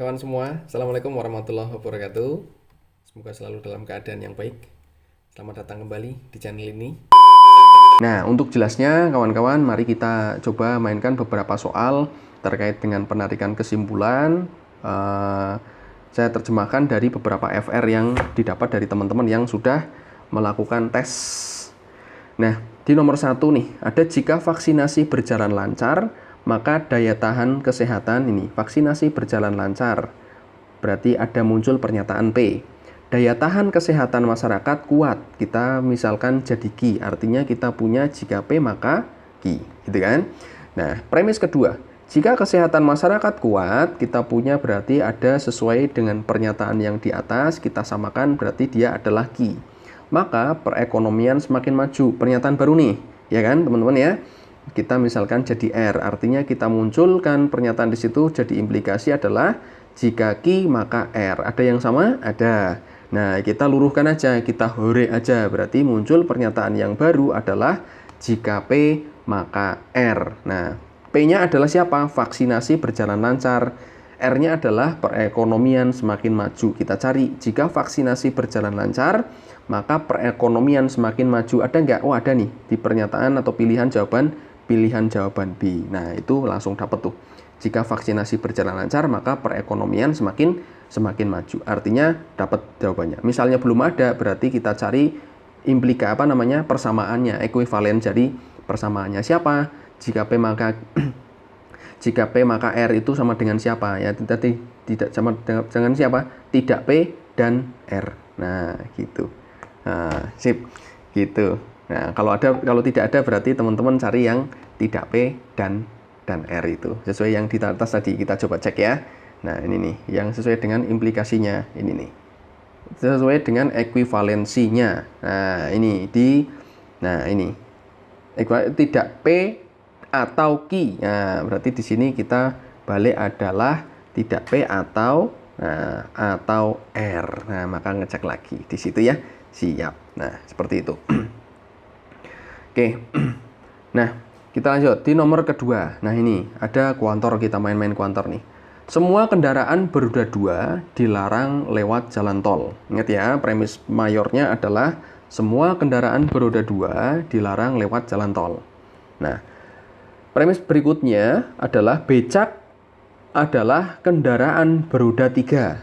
kawan-kawan semua, Assalamualaikum warahmatullahi wabarakatuh. Semoga selalu dalam keadaan yang baik. Selamat datang kembali di channel ini. Nah, untuk jelasnya kawan-kawan, mari kita coba mainkan beberapa soal terkait dengan penarikan kesimpulan. Saya terjemahkan dari beberapa FR yang didapat dari teman-teman yang sudah melakukan tes. Nah, di nomor 1 nih, ada jika vaksinasi berjalan lancar, maka daya tahan kesehatan ini, vaksinasi berjalan lancar. Berarti ada muncul pernyataan P. Daya tahan kesehatan masyarakat kuat. Kita misalkan jadi Q, artinya kita punya jika P maka Q, gitu kan? Nah, premis kedua, jika kesehatan masyarakat kuat, kita punya berarti ada sesuai dengan pernyataan yang di atas, kita samakan berarti dia adalah Q. Maka perekonomian semakin maju. Pernyataan baru nih, ya kan, teman-teman ya? Kita misalkan jadi R, artinya kita munculkan pernyataan di situ, jadi implikasi adalah jika Q maka R. Ada yang sama? Ada. Nah, kita luruhkan aja, kita hore aja, berarti muncul pernyataan yang baru adalah jika P maka R. Nah, P-nya adalah siapa? Vaksinasi berjalan lancar. R-nya adalah perekonomian semakin maju. Kita cari, jika vaksinasi berjalan lancar, maka perekonomian semakin maju. Ada nggak? Oh, ada nih, di pernyataan atau pilihan jawaban B. Nah, itu langsung dapat tuh. Jika vaksinasi berjalan lancar, maka perekonomian semakin maju. Artinya dapat jawabannya. Misalnya belum ada, berarti kita cari persamaannya, ekuivalen. Jadi persamaannya siapa? Jika P maka R itu sama dengan siapa? Ya, tidak sama dengan siapa? Tidak P dan R. Nah, gitu. Nah, sip. Gitu. Nah, kalau tidak ada berarti teman-teman cari yang tidak P dan R itu. Sesuai yang di atas tadi, kita coba cek ya. Nah, ini nih, yang sesuai dengan implikasinya, ini nih. Sesuai dengan ekuivalensinya. Nah, ini. Tidak P atau Q. Nah, berarti di sini kita balik adalah tidak P atau R. Nah, maka ngecek lagi di situ ya. Siap. Nah, seperti itu. Oke, nah kita lanjut di nomor kedua. Nah ini ada kuantor, kita main-main kuantor nih. Semua kendaraan beroda 2 dilarang lewat jalan tol. Ingat ya, premis mayornya adalah semua kendaraan beroda 2 dilarang lewat jalan tol. Nah, premis berikutnya adalah becak adalah kendaraan beroda 3.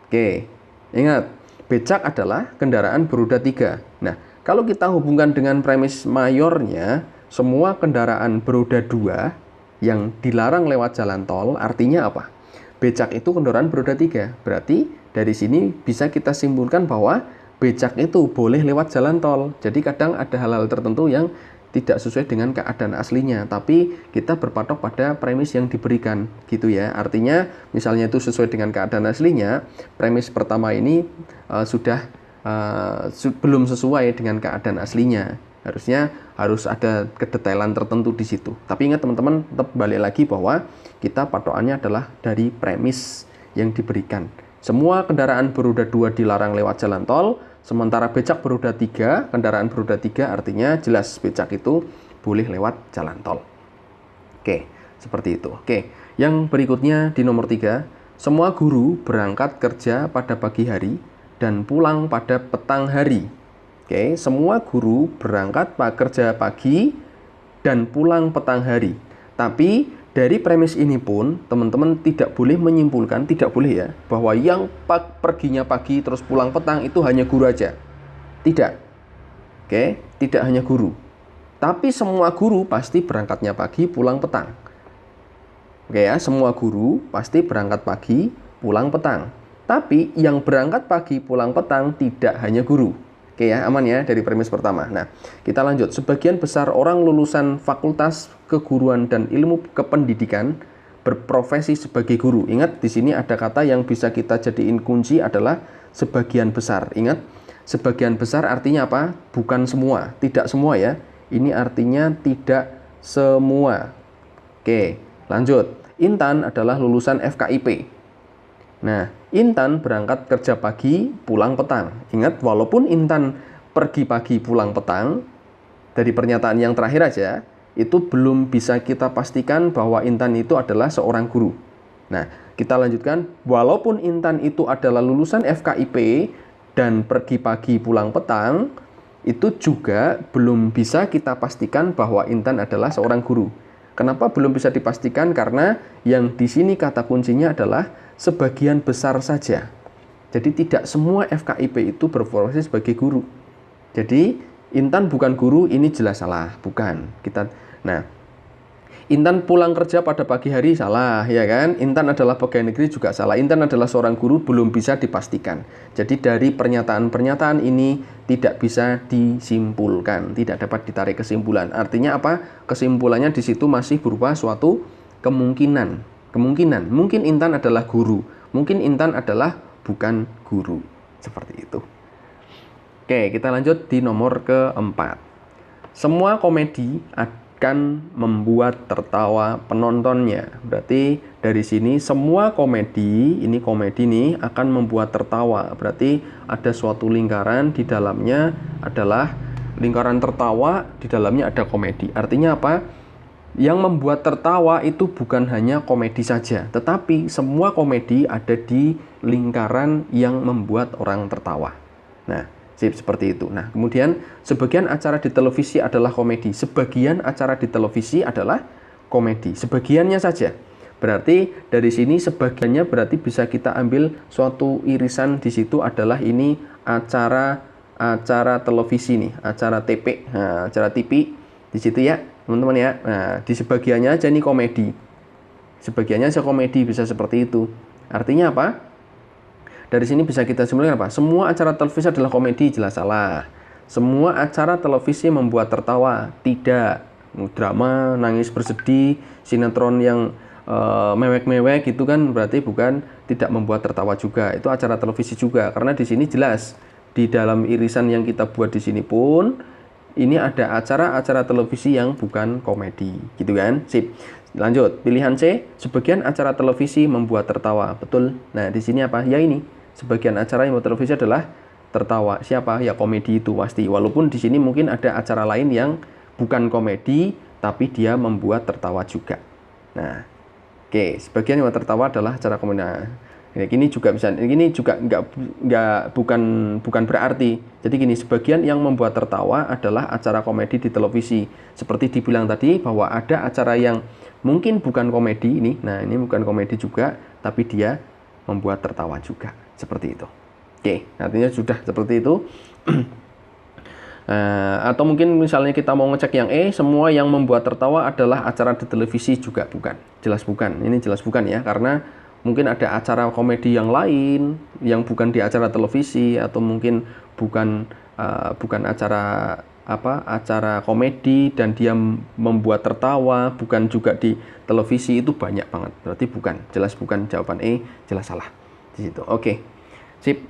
Oke, ingat, becak adalah kendaraan beroda 3. Nah, kalau kita hubungkan dengan premis mayornya, semua kendaraan beroda 2 yang dilarang lewat jalan tol, artinya apa? Becak itu kendaraan beroda 3. Berarti dari sini bisa kita simpulkan bahwa becak itu boleh lewat jalan tol. Jadi kadang ada hal-hal tertentu yang tidak sesuai dengan keadaan aslinya, tapi kita berpatok pada premis yang diberikan, gitu ya. Artinya, misalnya itu sesuai dengan keadaan aslinya, premis pertama ini belum sesuai dengan keadaan aslinya. Harus ada kedetailan tertentu di situ. Tapi ingat teman-teman, tetap balik lagi bahwa kita patokannya adalah dari premis yang diberikan. Semua kendaraan beroda 2 dilarang lewat jalan tol, sementara becak beroda 3, kendaraan beroda 3 artinya jelas becak itu boleh lewat jalan tol. Oke, seperti itu. Oke, yang berikutnya di nomor 3, semua guru berangkat kerja pada pagi hari dan pulang pada petang hari. Oke, semua guru berangkat kerja pagi dan pulang petang hari. Tapi dari premis ini pun teman-teman tidak boleh menyimpulkan, tidak boleh ya, bahwa yang perginya pagi terus pulang petang itu hanya guru aja. Tidak. Oke, tidak hanya guru. Tapi semua guru pasti berangkatnya pagi, pulang petang. Oke ya, semua guru pasti berangkat pagi, pulang petang. Tapi yang berangkat pagi pulang petang tidak hanya guru. Oke ya, aman ya dari premis pertama. Nah, kita lanjut. Sebagian besar orang lulusan Fakultas Keguruan dan Ilmu Kependidikan berprofesi sebagai guru. Ingat, di sini ada kata yang bisa kita jadiin kunci adalah sebagian besar. Ingat, sebagian besar artinya apa? Bukan semua, tidak semua ya. Ini artinya tidak semua. Oke, lanjut. Intan adalah lulusan FKIP. Nah, Intan berangkat kerja pagi, pulang petang. Ingat, walaupun Intan pergi pagi, pulang petang, dari pernyataan yang terakhir aja, itu belum bisa kita pastikan bahwa Intan itu adalah seorang guru. Nah, kita lanjutkan. Walaupun Intan itu adalah lulusan FKIP dan pergi pagi pulang petang, itu juga belum bisa kita pastikan bahwa Intan adalah seorang guru. Kenapa belum bisa dipastikan? Karena yang di sini kata kuncinya adalah sebagian besar saja. Jadi tidak semua FKIP itu berprofesi sebagai guru. Jadi Intan bukan guru, ini jelas salah, bukan. Intan pulang kerja pada pagi hari salah, ya kan? Intan adalah pegawai negeri juga salah. Intan adalah seorang guru, belum bisa dipastikan. Jadi dari pernyataan-pernyataan ini tidak bisa disimpulkan, tidak dapat ditarik kesimpulan. Artinya apa? Kesimpulannya di situ masih berupa suatu kemungkinan. Mungkin Intan adalah guru, mungkin Intan adalah bukan guru. Seperti itu. Oke, kita lanjut di nomor keempat. Semua komedi akan membuat tertawa penontonnya. Berarti dari sini semua komedi, ini komedi nih akan membuat tertawa. Berarti ada suatu lingkaran, di dalamnya adalah lingkaran tertawa, di dalamnya ada komedi. Artinya apa? Yang membuat tertawa itu bukan hanya komedi saja, tetapi semua komedi ada di lingkaran yang membuat orang tertawa. Nah, seperti itu. Nah, kemudian sebagian acara di televisi adalah komedi. Sebagian acara di televisi adalah komedi. Sebagiannya saja. Berarti dari sini sebagiannya berarti bisa kita ambil suatu irisan di situ adalah ini acara televisi nih, acara TP, acara TV di situ ya, teman-teman ya. Nah, di sebagiannya aja nih komedi. Sebagiannya aja komedi, bisa seperti itu. Artinya apa? Dari sini bisa kita simpulkan apa? Semua acara televisi adalah komedi, jelas salah. Semua acara televisi membuat tertawa, tidak. Drama, nangis bersedih, sinetron yang mewek-mewek gitu kan berarti bukan, tidak membuat tertawa juga. Itu acara televisi juga, karena di sini jelas di dalam irisan yang kita buat di sini pun ini ada acara-acara televisi yang bukan komedi, gitu kan? Sip. Lanjut, pilihan C, sebagian acara televisi membuat tertawa. Betul. Nah, di sini apa? Ya ini, sebagian acara yang membuat televisi adalah tertawa. Siapa? Ya komedi itu pasti. Walaupun di sini mungkin ada acara lain yang bukan komedi, tapi dia membuat tertawa juga. Nah, oke, sebagian yang membuat tertawa adalah acara komedi. Nah, ini juga bisa, ini juga bukan berarti. Jadi gini, sebagian yang membuat tertawa adalah acara komedi di televisi. Seperti dibilang tadi bahwa ada acara yang mungkin bukan komedi ini. Nah, ini bukan komedi juga, tapi dia membuat tertawa juga. Seperti itu. Oke, artinya sudah seperti itu. Atau mungkin misalnya kita mau ngecek yang E, semua yang membuat tertawa adalah acara di televisi juga bukan. Jelas bukan. Ini jelas bukan ya, karena mungkin ada acara komedi yang lain yang bukan di acara televisi, atau mungkin bukan acara komedi dan dia membuat tertawa, bukan juga di televisi, itu banyak banget. Berarti bukan, jelas bukan, jawaban E, jelas salah di situ. Oke. Sip.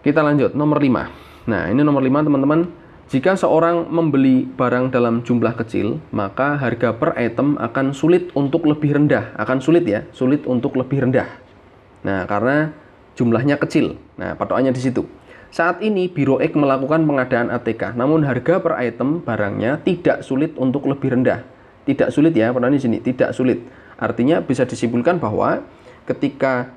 Kita lanjut nomor 5. Nah, ini nomor 5 teman-teman. Jika seorang membeli barang dalam jumlah kecil, maka harga per item akan sulit untuk lebih rendah. Sulit untuk lebih rendah. Nah, karena jumlahnya kecil. Nah, patokannya di situ. Saat ini Biro X melakukan pengadaan ATK, namun harga per item barangnya tidak sulit untuk lebih rendah. Tidak sulit ya, patokannya di sini, tidak sulit. Artinya bisa disimpulkan bahwa ketika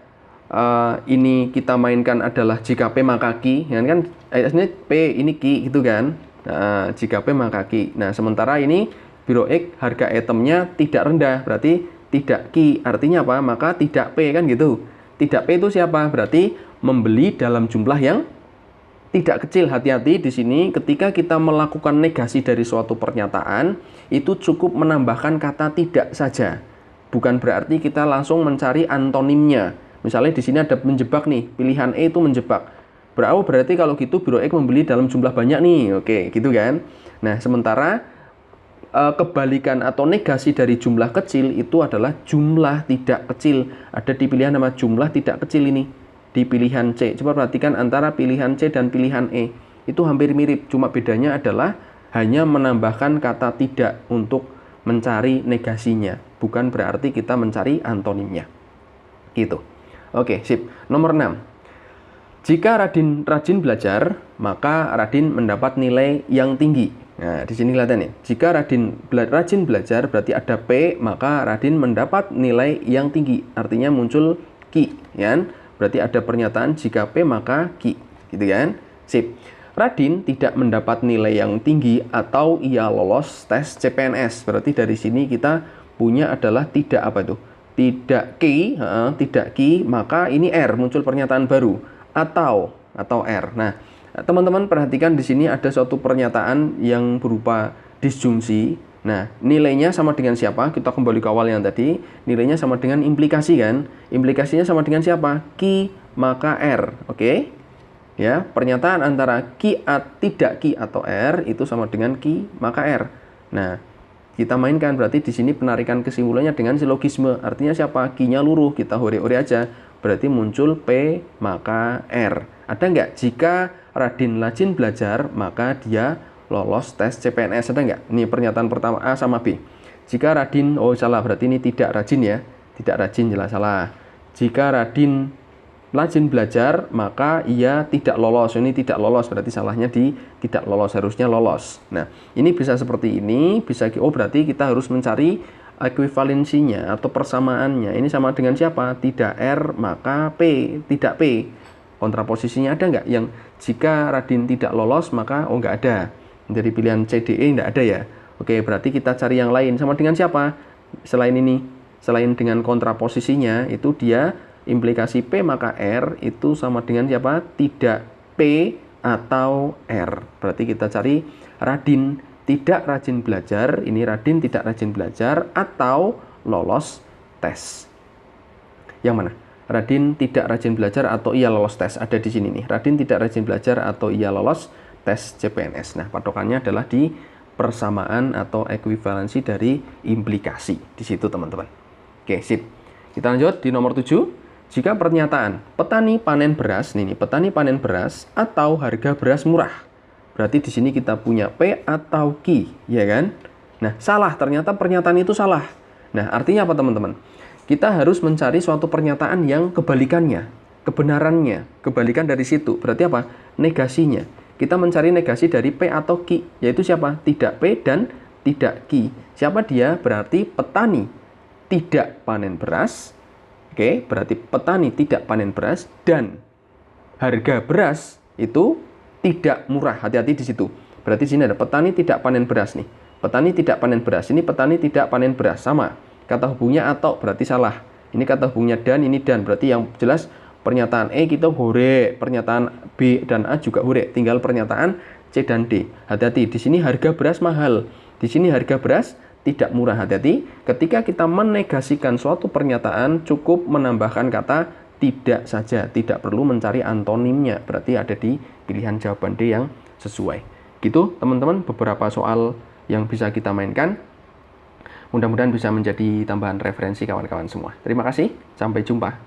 ini kita mainkan adalah jika P maka Q, ya kan? Ini P, ini Q gitu kan? Nah, jika P maka Q. Nah, sementara ini Biro X harga itemnya tidak rendah, berarti tidak Q. Artinya apa? Maka tidak P kan gitu. Tidak P itu siapa? Berarti membeli dalam jumlah yang tidak kecil. Hati-hati di sini ketika kita melakukan negasi dari suatu pernyataan, itu cukup menambahkan kata tidak saja. Bukan berarti kita langsung mencari antonimnya. Misalnya di sini ada menjebak nih, pilihan E itu menjebak. Berarti kalau gitu Biro X membeli dalam jumlah banyak nih, oke, gitu kan? Nah, sementara kebalikan atau negasi dari jumlah kecil itu adalah jumlah tidak kecil. Ada di pilihan nama jumlah tidak kecil ini, di pilihan C. Coba perhatikan antara pilihan C dan pilihan E. Itu hampir mirip, cuma bedanya adalah hanya menambahkan kata tidak untuk mencari negasinya. Bukan berarti kita mencari antonimnya. Gitu. Oke, sip. Nomor 6. Jika Radin rajin belajar, maka Radin mendapat nilai yang tinggi. Nah, di sini kelihatan nih. Jika rajin belajar berarti ada P, maka Radin mendapat nilai yang tinggi. Artinya muncul Q, ya kan? Berarti ada pernyataan jika P maka Q, gitu kan? Sip. Radin tidak mendapat nilai yang tinggi atau ia lolos tes CPNS. Berarti dari sini kita punya adalah tidak apa itu? Tidak Q, maka ini R, muncul pernyataan baru atau R. Nah, teman-teman perhatikan di sini ada suatu pernyataan yang berupa disjungsi. Nah, nilainya sama dengan siapa? Kita kembali ke awal yang tadi. Nilainya sama dengan implikasi kan? Implikasinya sama dengan siapa? Q maka R. Oke? Ya, pernyataan antara tidak Q atau R itu sama dengan Q maka R. Nah, kita mainkan berarti di sini penarikan kesimpulannya dengan silogisme. Artinya siapa? Q-nya luruh, kita hore-hore aja. Berarti muncul P maka R. Ada nggak? Jika Radin rajin belajar, maka dia lolos tes CPNS. Ada nggak? Ini pernyataan pertama A sama B. Jika Radin, oh salah, berarti ini tidak rajin ya. Tidak rajin, jelas salah. Jika Radin rajin belajar, maka ia tidak lolos. Ini tidak lolos, berarti salahnya di tidak lolos, harusnya lolos. Nah, ini bisa seperti ini, bisa, oh berarti kita harus mencari ekuivalensinya atau persamaannya. Ini sama dengan siapa? Tidak R, maka P, tidak P. Kontraposisinya ada nggak? Yang jika Radin tidak lolos, maka oh nggak ada. Dari pilihan C, D, E nggak ada ya. Oke, berarti kita cari yang lain. Sama dengan siapa? Selain ini, selain dengan kontraposisinya, itu dia implikasi P maka R itu sama dengan siapa? Tidak P atau R. Berarti kita cari Radin tidak rajin belajar. Ini Radin tidak rajin belajar atau lolos tes. Yang mana? Radin tidak rajin belajar atau ia lolos tes. Ada di sini nih. Radin tidak rajin belajar atau ia lolos tes CPNS. Nah, patokannya adalah di persamaan atau ekuivalensi dari implikasi. Di situ, teman-teman. Oke, sip. Kita lanjut di nomor 7. Jika pernyataan petani panen beras, nih petani panen beras atau harga beras murah. Berarti di sini kita punya P atau Q, ya kan? Nah, salah. Ternyata pernyataan itu salah. Nah, artinya apa, teman-teman? Kita harus mencari suatu pernyataan yang kebalikannya, kebenarannya, kebalikan dari situ. Berarti apa? Negasinya. Kita mencari negasi dari P atau Q, yaitu siapa? Tidak P dan tidak Q. Siapa dia? Berarti petani tidak panen beras. Oke, berarti petani tidak panen beras dan harga beras itu tidak murah. Hati-hati di situ. Berarti di sini ada petani tidak panen beras nih. Petani tidak panen beras. Ini petani tidak panen beras, sama. Kata hubungnya atau berarti salah. Ini kata hubungnya dan, ini dan. Berarti yang jelas pernyataan E kita hore, pernyataan B dan A juga hore. Tinggal pernyataan C dan D. Hati-hati, di sini harga beras mahal. Di sini harga beras tidak murah. Hati-hati, ketika kita menegasikan suatu pernyataan cukup menambahkan kata tidak saja. Tidak perlu mencari antonimnya. Berarti ada di pilihan jawaban D yang sesuai. Gitu, teman-teman, beberapa soal yang bisa kita mainkan. Mudah-mudahan bisa menjadi tambahan referensi kawan-kawan semua. Terima kasih, sampai jumpa.